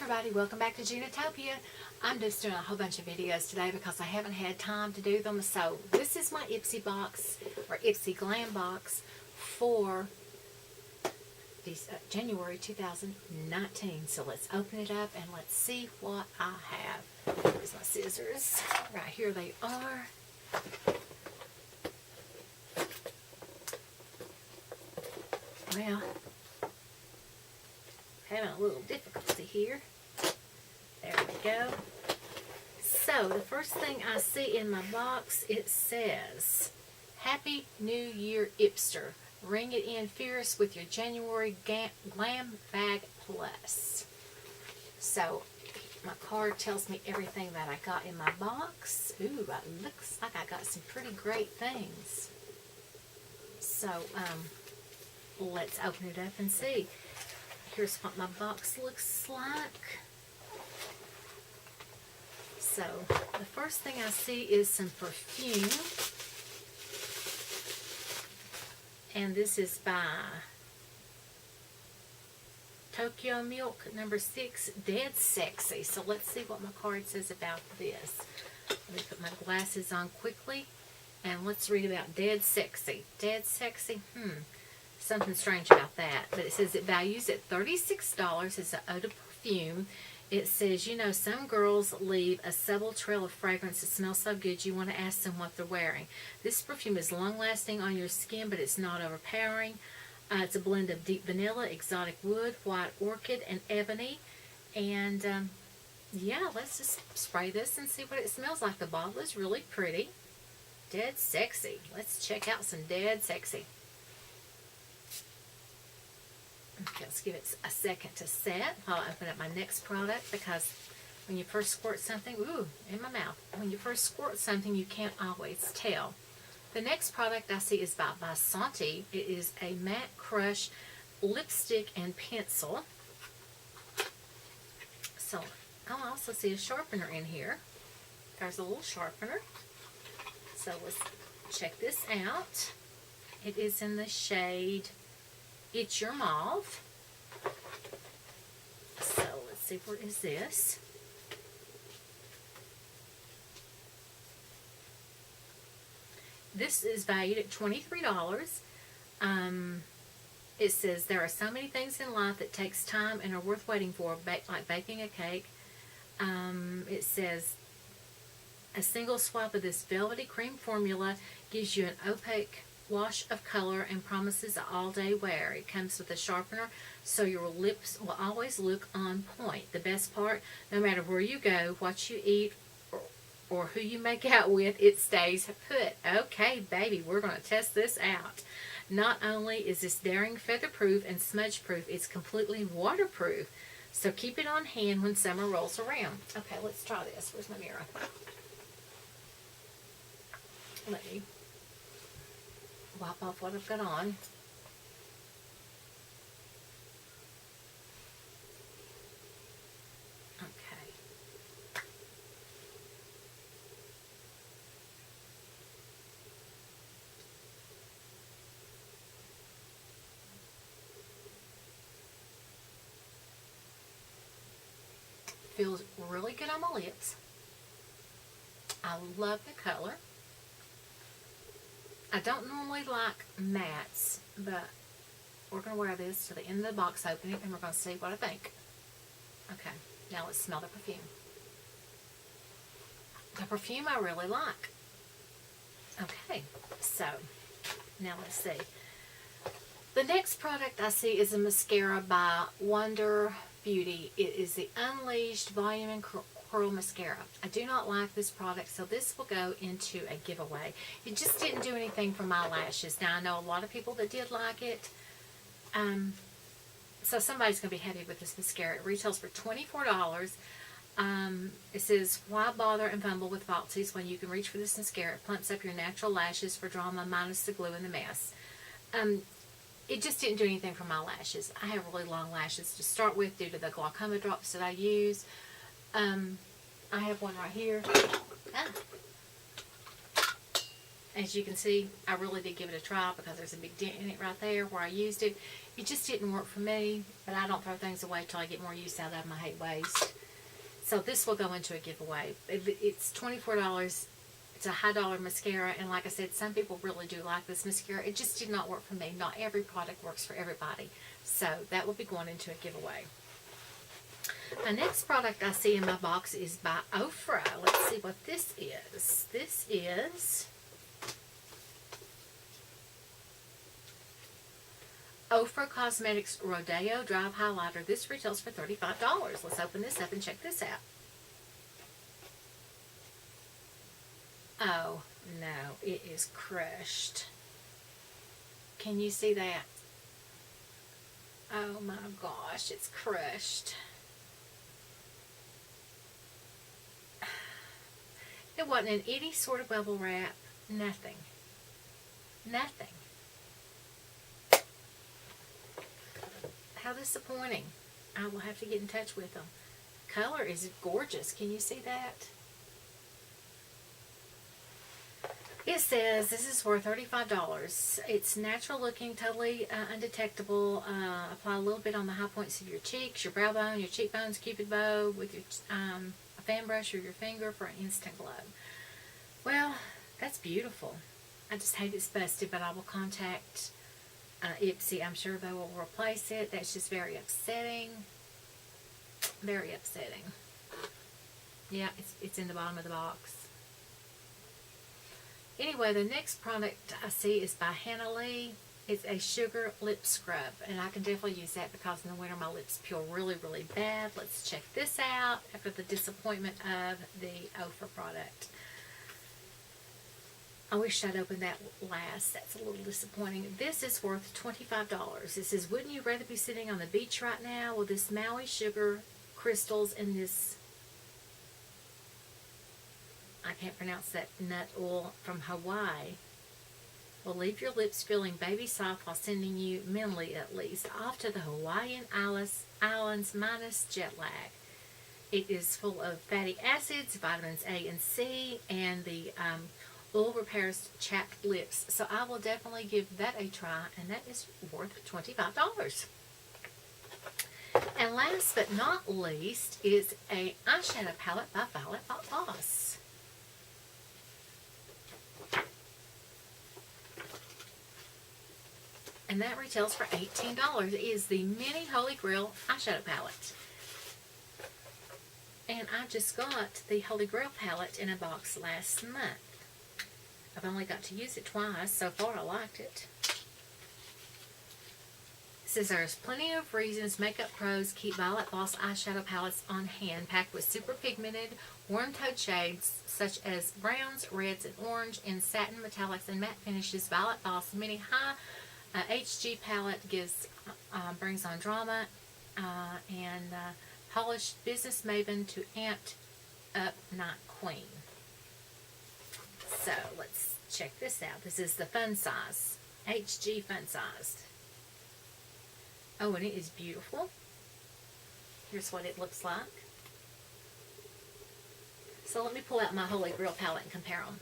everybody, welcome back to Ginatopia. I'm just doing a whole bunch of videos today because I haven't had time to do them. So this is my Ipsy box, or Ipsy Glam box for January 2019. So let's open it up and let's see what I have. Here's my scissors. Right here they are. Well, having a little difficulty here. There we go. So the first thing I see in my box, it says, Happy New Year Ipster. Ring it in fierce with your January Glam Bag Plus. So my card tells me everything that I got in my box. Ooh, it looks like I got some pretty great things. So let's open it up and see. Here's what my box looks like. So the first thing I see is some perfume. And this is by Tokyo Milk number 6, Dead Sexy. So let's see what my card says about this. Let me put my glasses on quickly and let's read about Dead Sexy. Dead Sexy, something strange about that. But it says it values at $36. It's an eau de perfume. It says, you know, some girls leave a subtle trail of fragrance that smells so good you want to ask them what they're wearing. This perfume is long-lasting on your skin, but it's not overpowering. It's a blend of deep vanilla, exotic wood, white orchid, and ebony. And, yeah, let's just spray this and see what it smells like. The bottle is really pretty. Dead Sexy. Let's check out some Dead Sexy. Okay, let's give it a second to set while I open up my next product, because when you first squirt something, ooh, in my mouth. When you first squirt something, you can't always tell. The next product I see is by Santi. It is a matte crush lipstick and pencil. So I also see a sharpener in here. There's a little sharpener. So let's check this out. It is in the shade It's Your Mauve. So let's see, where is this? This is valued at $23. It says there are so many things in life that takes time and are worth waiting for, like baking a cake. It says a single swipe of this velvety cream formula gives you an opaque wash of color and promises an all-day wear. It comes with a sharpener, so your lips will always look on point. The best part, no matter where you go, what you eat, or who you make out with, it stays put. Okay, baby, we're going to test this out. Not only is this daring feather-proof and smudge-proof, it's completely waterproof. So keep it on hand when summer rolls around. Okay, let's try this. Where's my mirror? Let me wipe off what I've got on. Okay. Feels really good on my lips. I love the color. I don't normally like mattes, but we're going to wear this to the end of the box opening and we're going to see what I think. Okay, now let's smell the perfume. The perfume I really like. Okay, so now let's see. The next product I see is a mascara by Wonder Beauty. It is the Unleashed Volume and Curl Mascara. I do not like this product, so this will go into a giveaway. It just didn't do anything for my lashes. Now, I know a lot of people that did like it. So somebody's going to be happy with this mascara. It retails for $24. It says, why bother and fumble with falsies when you can reach for this mascara? It plumps up your natural lashes for drama minus the glue and the mess. It just didn't do anything for my lashes. I have really long lashes to start with due to the glaucoma drops that I use. I have one right here. As you can see, I really did give it a try because there's a big dent in it right there where I used it. It just didn't work for me, but I don't throw things away till I get more use out of them. I hate waste. So this will go into a giveaway. It's $24. It's a high dollar mascara, and like I said, some people really do like this mascara. It just did not work for me. Not every product works for everybody. So that will be going into a giveaway. The next product I see in my box is by Ofra. Let's see what this is. This is Ofra Cosmetics Rodeo Drive Highlighter. This retails for $35. Let's open this up and check this out. Oh, no, it is crushed. Can you see that? Oh my gosh, it's crushed. It wasn't in any sort of bubble wrap. Nothing. Nothing. How disappointing. I will have to get in touch with them. Color is gorgeous. Can you see that? It says this is for $35. It's natural looking, totally undetectable. Apply a little bit on the high points of your cheeks, your brow bone, your cheekbones, cupid bow with your a fan brush or your finger for an instant glow. Well, that's beautiful. I just hate it's busted, but I will contact Ipsy. I'm sure they will replace it. That's just very upsetting. Very upsetting. Yeah, it's in the bottom of the box. Anyway, the next product I see is by Hannah Lee. It's a sugar lip scrub, and I can definitely use that because in the winter my lips peel really, really bad. Let's check this out after the disappointment of the Ofra product. I wish I'd opened that last. That's a little disappointing. This is worth $25. It says, wouldn't you rather be sitting on the beach right now with this Maui sugar crystals and this, I can't pronounce that, nut oil from Hawaii, will leave your lips feeling baby soft while sending you, mentally at least, off to the Hawaiian Islands minus jet lag. It is full of fatty acids, vitamins A and C, and the oil repairs chapped lips. So I will definitely give that a try, and that is worth $25. And last but not least is a eyeshadow palette by Violet Voss. And that retails for $18. It is the Mini Holy Grail eyeshadow palette. And I just got the Holy Grail palette in a box last month. I've only got to use it twice. So far, I liked it. It says there's plenty of reasons makeup pros keep Violet Voss eyeshadow palettes on hand, packed with super pigmented, warm-toned shades such as browns, reds, and orange, and satin metallics and matte finishes. Violet Voss Mini High HG palette brings on drama and polished business maven to amped up night queen. So let's check this out. This is the fun size, HG fun sized. Oh, and it is beautiful. Here's what it looks like. So let me pull out my Holy Grail palette and compare them.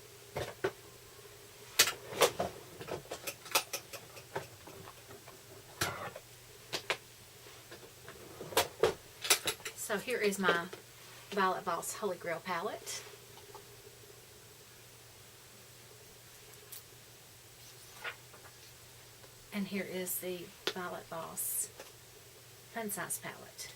So here is my Violet Voss Holy Grail palette. And here is the Violet Voss Fun Size palette.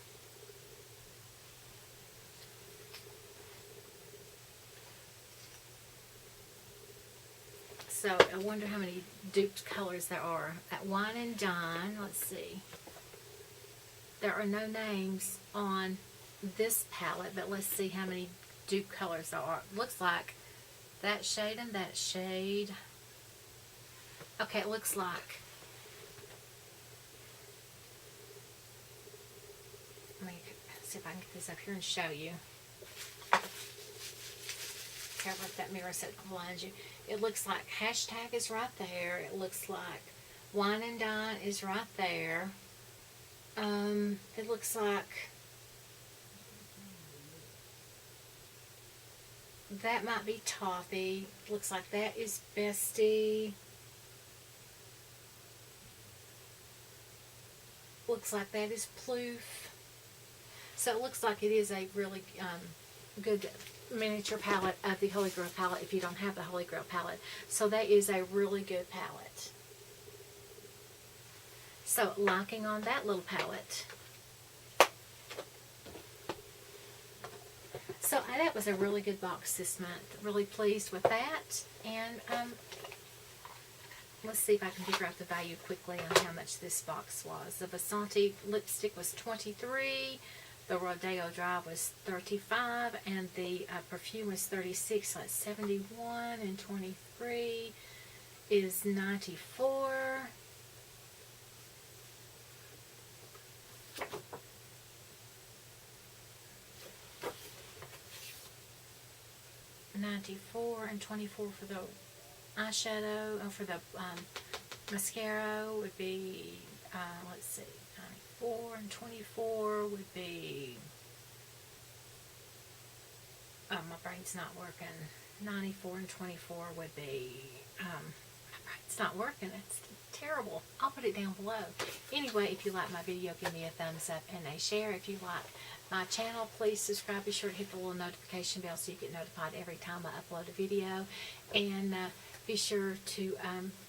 So I wonder how many duped colors there are. At Wine and Dine, let's see. There are no names on this palette, but let's see how many dupe colors there are. Looks like that shade and that shade. Okay, it looks like, let me see if I can get this up here and show you. Careful if that mirror set blinds you. It looks like hashtag is right there. It looks like Wine and Dine is right there. It looks like that might be Toffee. Looks like that is Bestie. Looks like that is Ploof. So it looks like it is a really good miniature palette of the Holy Grail palette if you don't have the Holy Grail palette. So that is a really good palette. So liking on that little palette. So that was a really good box this month. Really pleased with that. And let's see if I can figure out the value quickly on how much this box was. The Vasanti lipstick was $23. The Rodeo Dry was $35. And the perfume was $36. So that's $71. And $23 is $94. $94 and $24 for the eyeshadow, for the mascara would be, let's see, 94 and 24 would be, my brain's not working, 94 and 24 would be, my brain's not working, it's terrible. I'll put it down below. Anyway, if you like my video, give me a thumbs up and a share. If you like my channel, please subscribe. Be sure to hit the little notification bell so you get notified every time I upload a video. And be sure to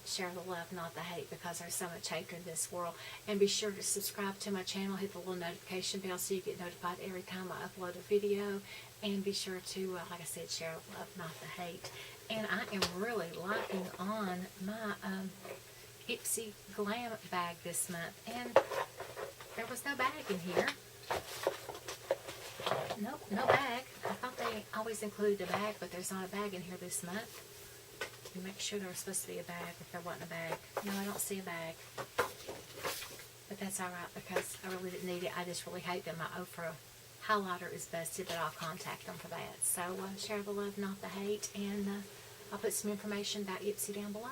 share the love, not the hate, because there's so much hate in this world. And be sure to subscribe to my channel, hit the little notification bell so you get notified every time I upload a video. And be sure to, like I said, share the love, not the hate. And I am really liking on my Ipsy Glam bag this month. And there was no bag in here. Nope, no bag. I thought they always included a bag, but there's not a bag in here this month. You make sure there was supposed to be a bag if there wasn't a bag. No, I don't see a bag. But that's alright because I really didn't need it. I just really hate that my Ofra highlighter is busted, but I'll contact them for that. So share the love, not the hate, and I'll put some information about Ipsy down below.